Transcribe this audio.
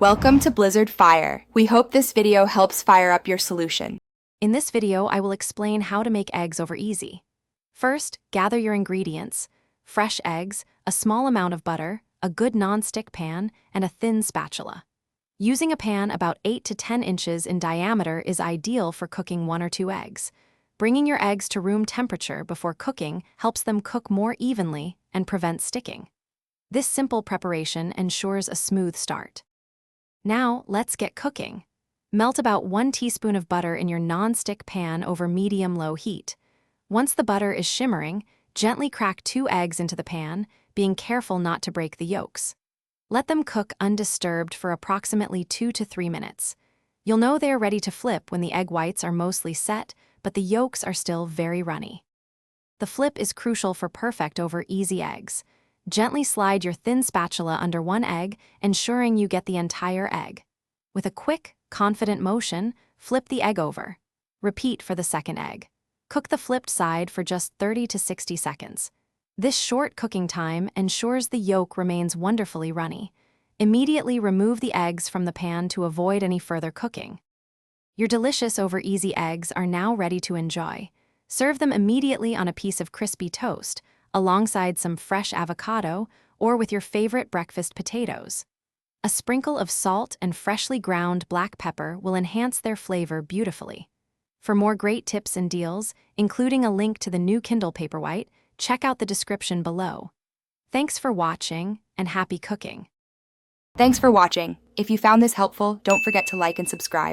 Welcome to Blizzard Fire. We hope this video helps fire up your solution. In this video, I will explain how to make eggs over easy. First, gather your ingredients: fresh eggs, a small amount of butter, a good non-stick pan, and a thin spatula. Using a pan about 8 to 10 inches in diameter is ideal for cooking 1 or 2 eggs. Bringing your eggs to room temperature before cooking helps them cook more evenly and prevents sticking. This simple preparation ensures a smooth start. Now, let's get cooking. Melt about 1 teaspoon of butter in your non-stick pan over medium-low heat. Once the butter is shimmering, gently crack 2 eggs into the pan, being careful not to break the yolks. Let them cook undisturbed for approximately 2 to 3 minutes. You'll know they are ready to flip when the egg whites are mostly set, but the yolks are still very runny. The flip is crucial for perfect over easy eggs. Gently slide your thin spatula under one egg, ensuring you get the entire egg. With a quick, confident motion, flip the egg over. Repeat for the second egg. Cook the flipped side for just 30 to 60 seconds. This short cooking time ensures the yolk remains wonderfully runny. Immediately remove the eggs from the pan to avoid any further cooking. Your delicious over easy eggs are now ready to enjoy. Serve them immediately on a piece of crispy toast, alongside some fresh avocado, or with your favorite breakfast potatoes. A sprinkle of salt and freshly ground black pepper will enhance their flavor beautifully. For more great tips and deals, including a link to the new Kindle Paperwhite, check out the description below. Thanks for watching, and happy cooking! Thanks for watching. If you found this helpful, don't forget to like and subscribe.